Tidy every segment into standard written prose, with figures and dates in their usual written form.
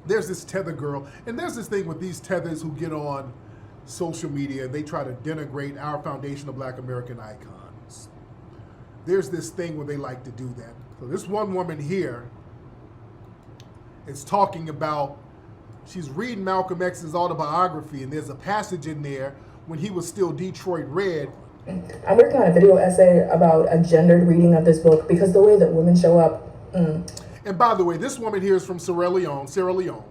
there's this tether girl, and there's this thing with these tethers who get on social media, they try to denigrate our foundational Black American icons. There's this thing where they like to do that. So this one woman here is talking about, she's reading Malcolm X's autobiography, and there's a passage in there when he was still Detroit Red. I'm working on a video essay about a gendered reading of this book because the way that women show up. And by the way, this woman here is from Sierra Leone.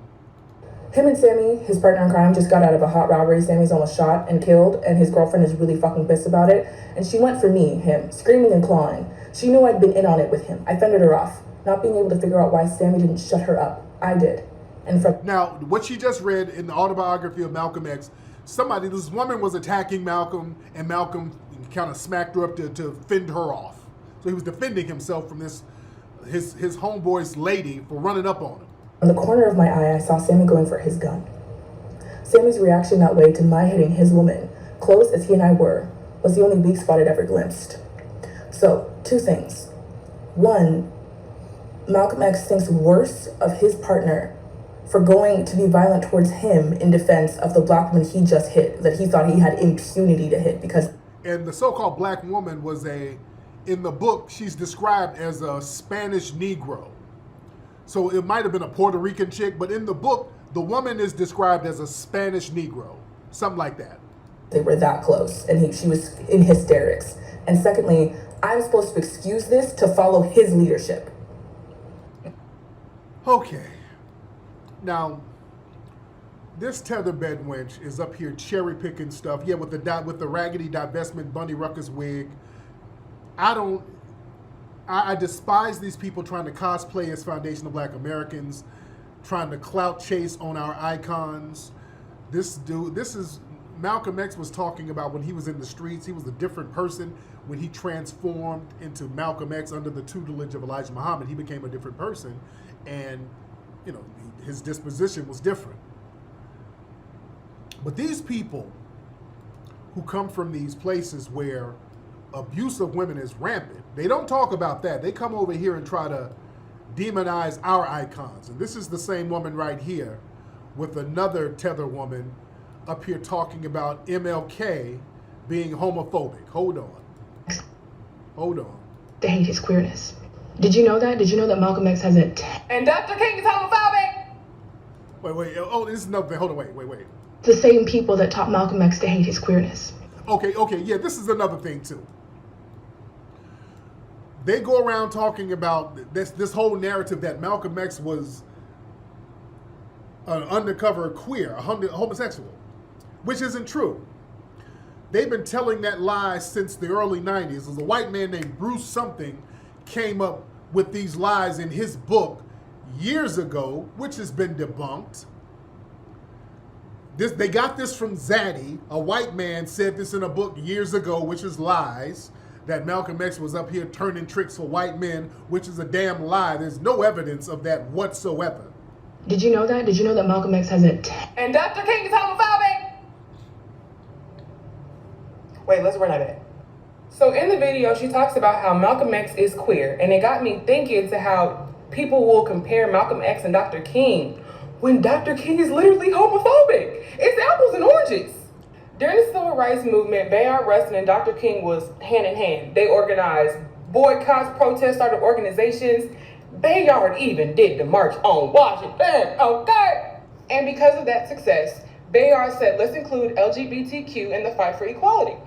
Him and Sammy, his partner in crime, just got out of a hot robbery. Sammy's almost shot and killed, and his girlfriend is really fucking pissed about it. And she went for me, him, screaming and clawing. She knew I'd been in on it with him. I fended her off, not being able to figure out why Sammy didn't shut her up. I did. And from now, what she just read in the autobiography of Malcolm X, this woman was attacking Malcolm, and Malcolm kind of smacked her up to fend her off. So he was defending himself from his homeboy's lady for running up on him. On the corner of my eye, I saw Sammy going for his gun. Sammy's reaction that way to my hitting his woman, close as he and I were, was the only weak spot I'd ever glimpsed. So, two things. One, Malcolm X thinks worse of his partner for going to be violent towards him in defense of the black woman he just hit, that he thought he had impunity to hit because... And the so-called black woman was in the book, she's described as a Spanish Negro. So it might have been a Puerto Rican chick, but in the book, the woman is described as a Spanish Negro, something like that. They were that close, and she was in hysterics. And secondly, I'm supposed to excuse this to follow his leadership. Okay. Now, this tetherbed wench is up here cherry picking stuff. Yeah, with the raggedy divestment Bundy Ruckus wig. I despise these people trying to cosplay as foundational Black Americans, trying to clout chase on our icons. Malcolm X was talking about when he was in the streets, he was a different person. When he transformed into Malcolm X under the tutelage of Elijah Muhammad, he became a different person, and his disposition was different. But these people who come from these places where abuse of women is rampant, they don't talk about that. They come over here and try to demonize our icons. And this is the same woman right here with another tether woman up here talking about MLK being homophobic. Hold on. They hate his queerness. Did you know that? Did you know that Malcolm X has it? And Dr. King is homophobic! Wait. Oh, this is another thing. Hold on, wait. The same people that taught Malcolm X to hate his queerness. Okay, yeah, this is another thing too. They go around talking about this whole narrative that Malcolm X was an undercover queer, a homosexual, which isn't true. They've been telling that lie since the early 90s. There's a white man named Bruce something came up with these lies in his book years ago, which has been debunked. They got this from Zaddy. A white man said this in a book years ago, which is lies, that Malcolm X was up here turning tricks for white men, which is a damn lie. There's no evidence of that whatsoever. Did you know that? Did you know that Malcolm X has it? And Dr. King is homophobic! Wait, let's run at it. So in the video, she talks about how Malcolm X is queer, and it got me thinking to how people will compare Malcolm X and Dr. King when Dr. King is literally homophobic. It's apples and oranges. During the Civil Rights Movement, Bayard Rustin and Dr. King was hand in hand. They organized boycotts, protests, started organizations. Bayard even did the March on Washington, okay? And because of that success, Bayard said, let's include LGBTQ in the fight for equality.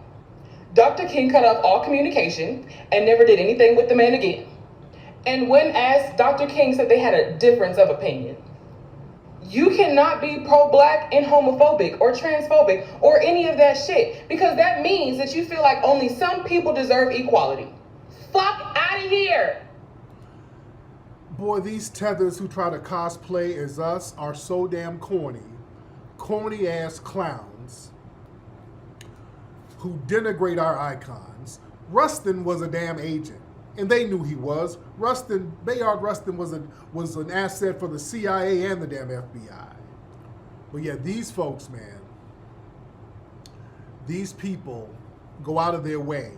Dr. King cut off all communication and never did anything with the man again. And when asked, Dr. King said they had a difference of opinion. You cannot be pro-black and homophobic or transphobic or any of that shit, because that means that you feel like only some people deserve equality. Fuck out of here. Boy, these tethers who try to cosplay as us are so damn corny ass clowns who denigrate our icons. Rustin was a damn agent, and they knew he was. Bayard Rustin was an asset for the CIA and the damn FBI. But yeah, these folks, man, these people go out of their way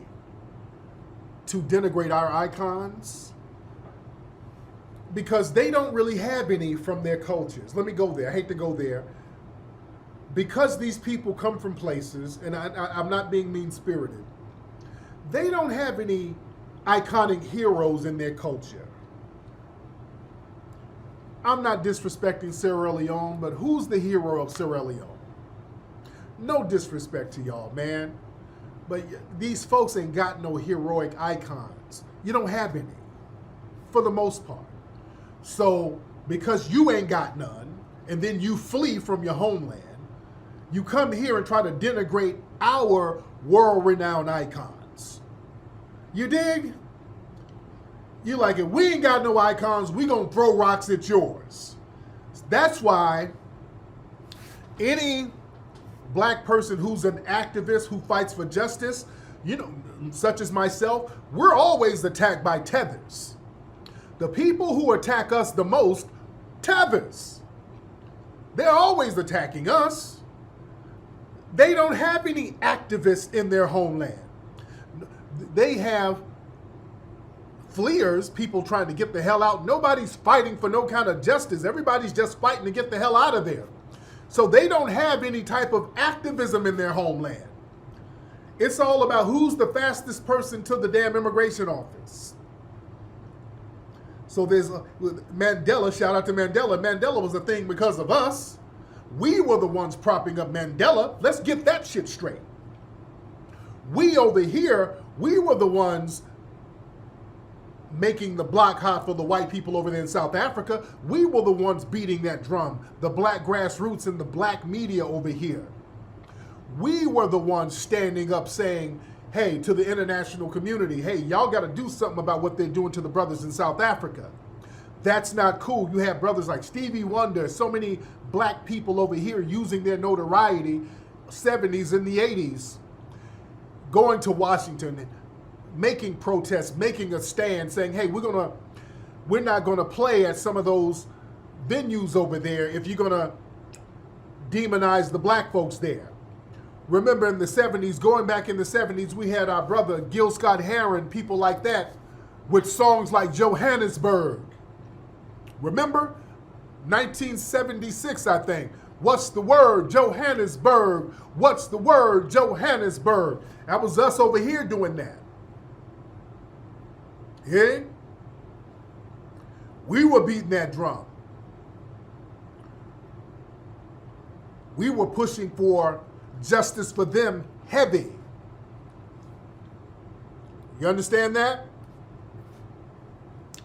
to denigrate our icons. because they don't really have any from their cultures. Let me go there. I hate to go there. Because these people come from places, and I'm not being mean-spirited, they don't have any iconic heroes in their culture. I'm not disrespecting Sierra Leone, but who's the hero of Sierra Leone? No disrespect to y'all, man. But these folks ain't got no heroic icons. You don't have any, for the most part. So, because you ain't got none, and then you flee from your homeland, you come here and try to denigrate our world-renowned icons. You dig? You like, if we ain't got no icons, we gonna throw rocks at yours. That's why any black person who's an activist who fights for justice, you know, such as myself, we're always attacked by tethers. The people who attack us the most, tethers. They're always attacking us. They don't have any activists in their homeland. They have fleers, people trying to get the hell out. Nobody's fighting for no kind of justice. Everybody's just fighting to get the hell out of there. So they don't have any type of activism in their homeland. It's all about who's the fastest person to the damn immigration office. So there's Mandela, shout out to Mandela. Mandela was a thing because of us. We were the ones propping up Mandela. Let's get that shit straight. We over here, we were the ones making the block hot for the white people over there in South Africa. We were the ones beating that drum. The black grassroots and the black media over here. We were the ones standing up saying, hey, to the international community, hey, y'all got to do something about what they're doing to the brothers in South Africa. That's not cool. You have brothers like Stevie Wonder, so many black people over here using their notoriety, 70s and the 80s, going to Washington, making protests, making a stand, saying, hey, we're not gonna play at some of those venues over there if you're gonna demonize the black folks there. Remember in the 70s, going back in the 70s, we had our brother Gil Scott-Heron, people like that, with songs like Johannesburg. Remember? 1976, I think. What's the word? Johannesburg. What's the word? Johannesburg. That was us over here doing that. Yeah? We were beating that drum. We were pushing for justice for them heavy. You understand that?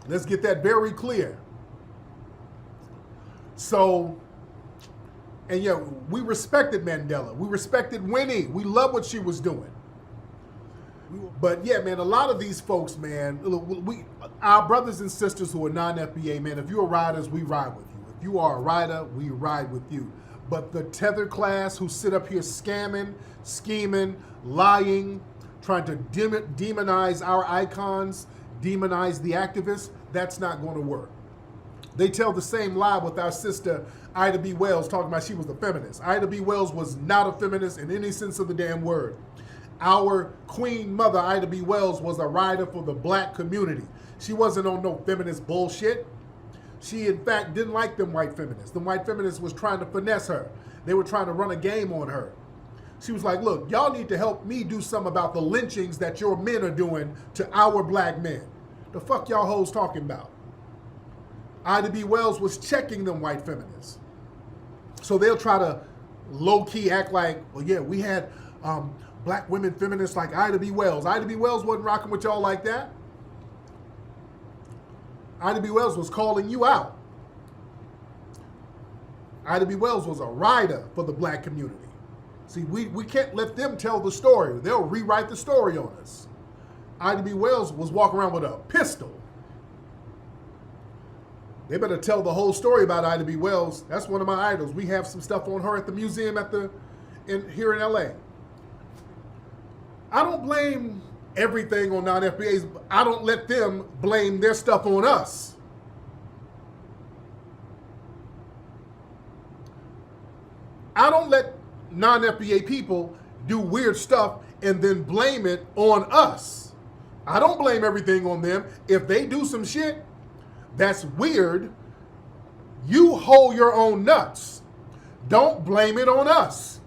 Let's get that very clear. So, and yeah, we respected Mandela. We respected Winnie. We love what she was doing. But yeah, man, a lot of these folks, man, our brothers and sisters who are non-FBA, man, if you're riders, we ride with you. If you are a rider, we ride with you. But the tether class who sit up here scamming, scheming, lying, trying to demonize our icons, demonize the activists, that's not going to work. They tell the same lie with our sister Ida B. Wells talking about she was a feminist. Ida B. Wells was not a feminist in any sense of the damn word. Our queen mother, Ida B. Wells, was a rider for the black community. She wasn't on no feminist bullshit. She, in fact, didn't like them white feminists. The white feminists was trying to finesse her. They were trying to run a game on her. She was like, look, y'all need to help me do something about the lynchings that your men are doing to our black men. The fuck y'all hoes talking about? Ida B. Wells was checking them white feminists. So they'll try to low-key act like, well, yeah, we had black women feminists like Ida B. Wells. Ida B. Wells wasn't rocking with y'all like that. Ida B. Wells was calling you out. Ida B. Wells was a rider for the black community. See, we can't let them tell the story. They'll rewrite the story on us. Ida B. Wells was walking around with a pistol. They better tell the whole story about Ida B. Wells. That's one of my idols. We have some stuff on her at the museum here in LA. I don't blame everything on non-FBAs. I don't let them blame their stuff on us. I don't let non-FBA people do weird stuff and then blame it on us. I don't blame everything on them. If they do some shit, that's weird, you hold your own nuts. Don't blame it on us.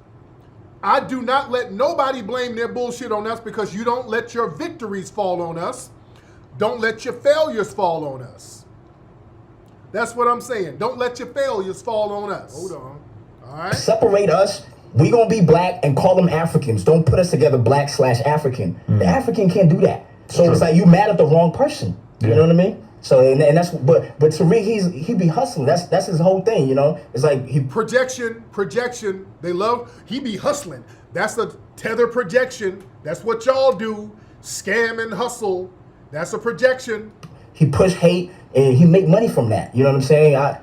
I do not let nobody blame their bullshit on us, because you don't let your victories fall on us. Don't let your failures fall on us. That's what I'm saying. Don't let your failures fall on us. Hold on. All right? Separate us. We gonna be black and call them Africans. Don't put us together black/African. The African can't do that. So it's like you mad at the wrong person. You know what I mean? So and that's but Tariq, he be hustling. That's his whole thing. You know, it's like he projection. They love. He be hustling. That's the tether projection. That's what y'all do. Scam and hustle. That's a projection. He push hate and he make money from that. You know what I'm saying?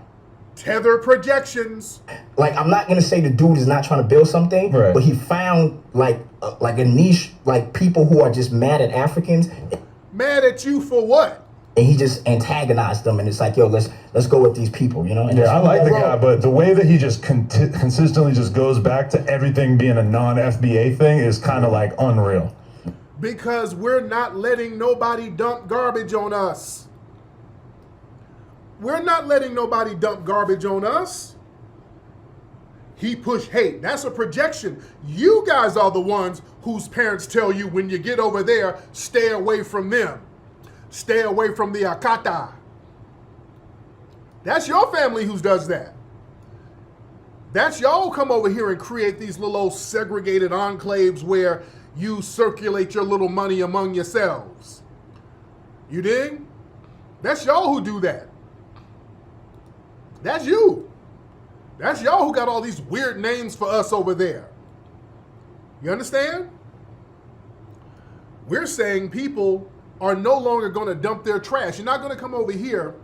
Tether projections. Like, I'm not gonna say the dude is not trying to build something, but he found like a niche, like people who are just mad at Africans. Mad at you for what? And he just antagonized them, and it's like, yo, let's go with these people, you know? And I like the guy, but the way that he just consistently just goes back to everything being a non-FBA thing is kind of like unreal. Because we're not letting nobody dump garbage on us. We're not letting nobody dump garbage on us. He pushed hate. That's a projection. You guys are the ones whose parents tell you when you get over there, stay away from them. Stay away from the Akata. That's your family who does that. That's y'all who come over here and create these little old segregated enclaves where you circulate your little money among yourselves. You dig? That's y'all who do that. That's you. That's y'all who got all these weird names for us over there. You understand? We're saying people are no longer going to dump their trash. You're not going to come over here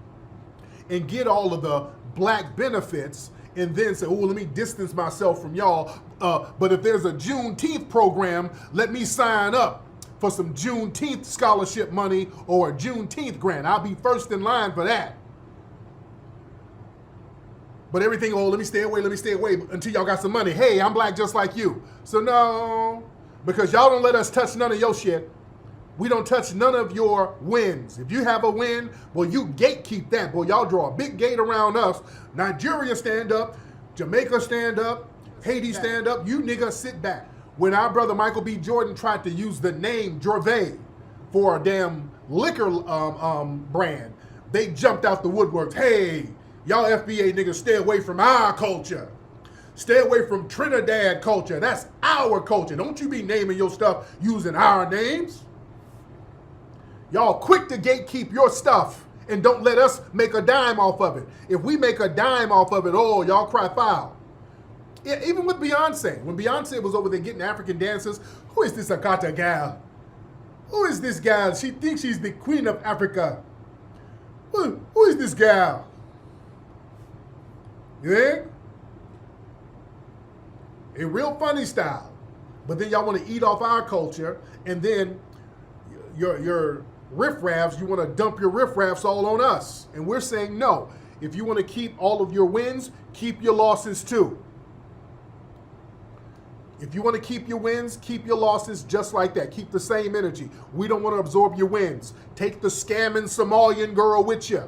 and get all of the black benefits and then say, oh, let me distance myself from y'all. But if there's a Juneteenth program, let me sign up for some Juneteenth scholarship money or a Juneteenth grant. I'll be first in line for that. But everything, oh, let me stay away until y'all got some money. Hey, I'm black just like you. So no, because y'all don't let us touch none of your shit. We don't touch none of your wins. If you have a win, well, you gatekeep that. Boy, y'all draw a big gate around us. Nigeria stand up. Jamaica stand up. Haiti stand up. You niggas sit back. When our brother Michael B. Jordan tried to use the name Jorvay for a damn liquor brand, they jumped out the woodworks. Hey, y'all FBA niggas, stay away from our culture. Stay away from Trinidad culture. That's our culture. Don't you be naming your stuff using our names. Y'all quick to gatekeep your stuff and don't let us make a dime off of it. If we make a dime off of it, oh, y'all cry foul. Yeah, even with Beyonce. When Beyonce was over there getting African dancers, who is this Akata gal? Who is this gal? She thinks she's the queen of Africa. Who is this gal? You think? A real funny style. But then y'all want to eat off our culture, and then your riffraffs, you want to dump your riffraffs all on us. And we're saying no. If you want to keep all of your wins, keep your losses too. If you want to keep your wins, keep your losses just like that. Keep the same energy. We don't want to absorb your wins. Take the scamming Somalian girl with you.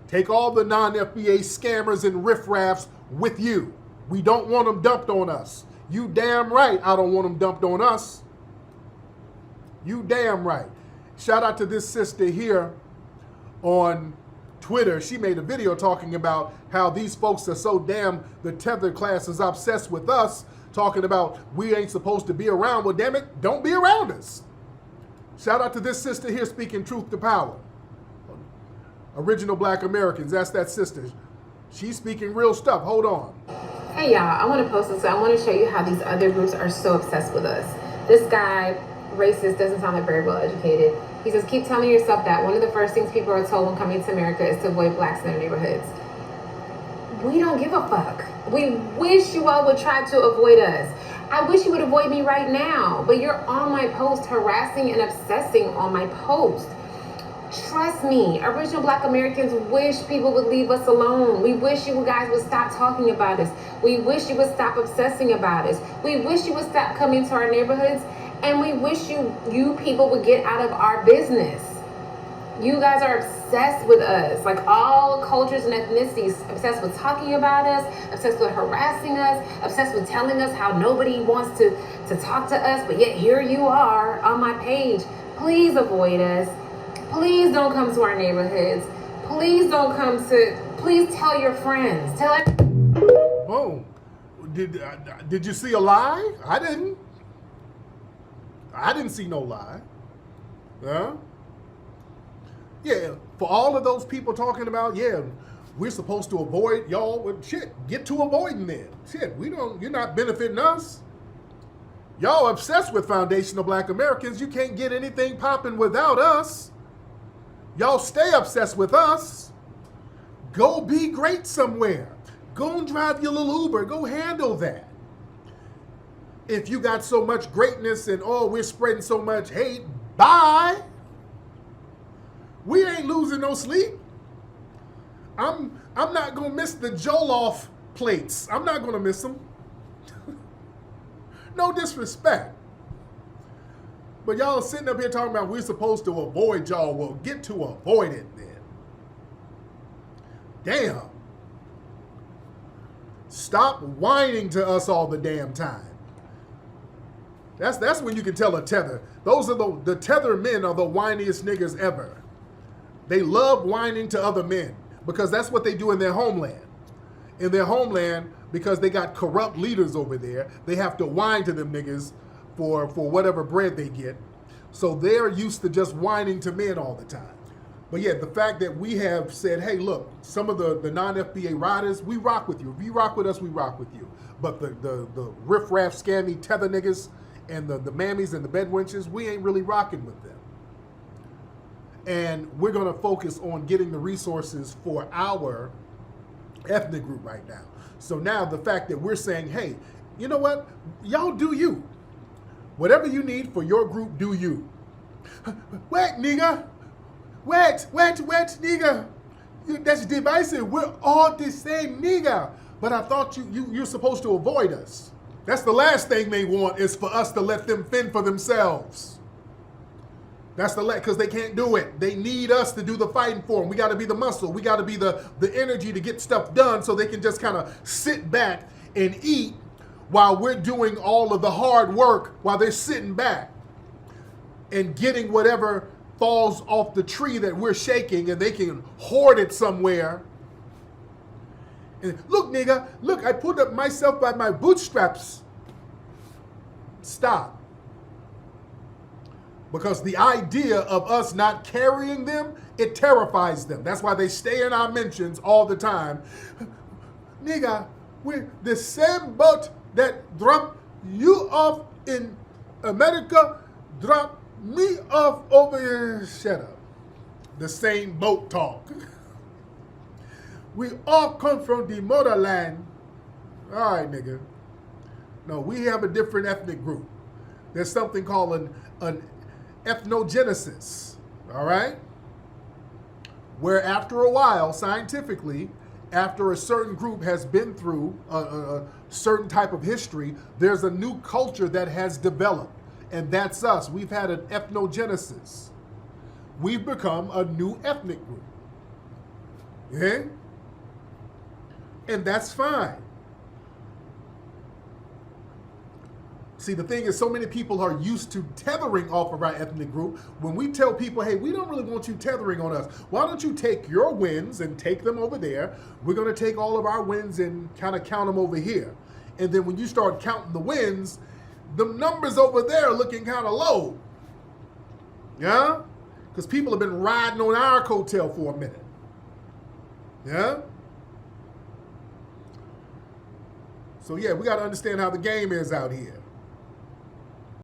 Take all the non-FBA scammers and riffraffs with you. We don't want them dumped on us. You damn right I don't want them dumped on us. You damn right. Shout out to this sister here on Twitter. She made a video talking about how these folks are so damn, the tethered class is obsessed with us, talking about we ain't supposed to be around. Well, damn it, don't be around us. Shout out to this sister here speaking truth to power. Original Black Americans, that's that sister. She's speaking real stuff. Hold on. Hey y'all, I want to post this. I want to show you how these other groups are so obsessed with us. This guy, racist, doesn't sound like very well educated. He says, keep telling yourself that one of the first things people are told when coming to America is to avoid blacks in their neighborhoods. We don't give a fuck. We wish you all would try to avoid us. I wish you would avoid me right now, but you're on my post harassing and obsessing on my post. Trust me, original Black Americans wish people would leave us alone. We wish you guys would stop talking about us. We wish you would stop obsessing about us. We wish you would stop coming to our neighborhoods, and we wish you people would get out of our business. You guys are obsessed with us. Like all cultures and ethnicities, obsessed with talking about us, obsessed with harassing us, obsessed with telling us how nobody wants to talk to us, but yet here you are on my page. Please avoid us. Please don't come to our neighborhoods. Please don't come to, please tell your friends. Tell Oh, did you see a lie? I didn't. I didn't see no lie. Yeah. Yeah, for all of those people talking about, yeah, we're supposed to avoid y'all. Well, shit, get to avoiding then. Shit, you're not benefiting us. Y'all obsessed with foundational black Americans. You can't get anything popping without us. Y'all stay obsessed with us. Go be great somewhere. Go and drive your little Uber. Go handle that. If you got so much greatness and, oh, we're spreading so much hate, bye. We ain't losing no sleep. I'm not gonna miss the Jollof plates. I'm not gonna miss them. No disrespect. But y'all sitting up here talking about we're supposed to avoid y'all. Well, get to avoid it then. Damn. Stop whining to us all the damn time. That's when you can tell a tether. Those are the tether men are the whiniest niggas ever. They love whining to other men because that's what they do in their homeland. In their homeland, because they got corrupt leaders over there, they have to whine to them niggas for whatever bread they get. So they're used to just whining to men all the time. But yeah, the fact that we have said, hey, look, some of the non-FBA riders, we rock with you. If you rock with us, we rock with you. But the riff-raff, scammy tether niggas and the mammies and the bedwenches, we ain't really rocking with them. And we're going to focus on getting the resources for our ethnic group right now. So now the fact that we're saying, hey, you know what? Y'all do you. Whatever you need for your group, do you. Wait, nigga. Wait, nigga. That's divisive. We're all the same, nigga. But I thought you're supposed to avoid us. That's the last thing they want is for us to let them fend for themselves. That's because they can't do it. They need us to do the fighting for them. We got to be the muscle. We got to be the energy to get stuff done so they can just kind of sit back and eat while we're doing all of the hard work while they're sitting back and getting whatever falls off the tree that we're shaking and they can hoard it somewhere. And look, nigga, look, I pulled up myself by my bootstraps. Stop. Because the idea of us not carrying them, it terrifies them. That's why they stay in our mentions all the time. Nigga, we're the same boat that dropped you off in America, dropped me off over here. Shut up. The same boat talk. We all come from the motherland. All right, nigga. No, we have a different ethnic group. There's something called an ethnogenesis, all right? Where after a while, scientifically, after a certain group has been through a certain type of history, there's a new culture that has developed, and that's us. We've had an ethnogenesis. We've become a new ethnic group. Yeah? And that's fine. See, the thing is, so many people are used to tethering off of our ethnic group. When we tell people, hey, we don't really want you tethering on us. Why don't you take your wins and take them over there? We're going to take all of our wins and kind of count them over here. And then when you start counting the wins, the numbers over there are looking kind of low. Yeah? Because people have been riding on our coattail for a minute. Yeah? So yeah, we got to understand how the game is out here.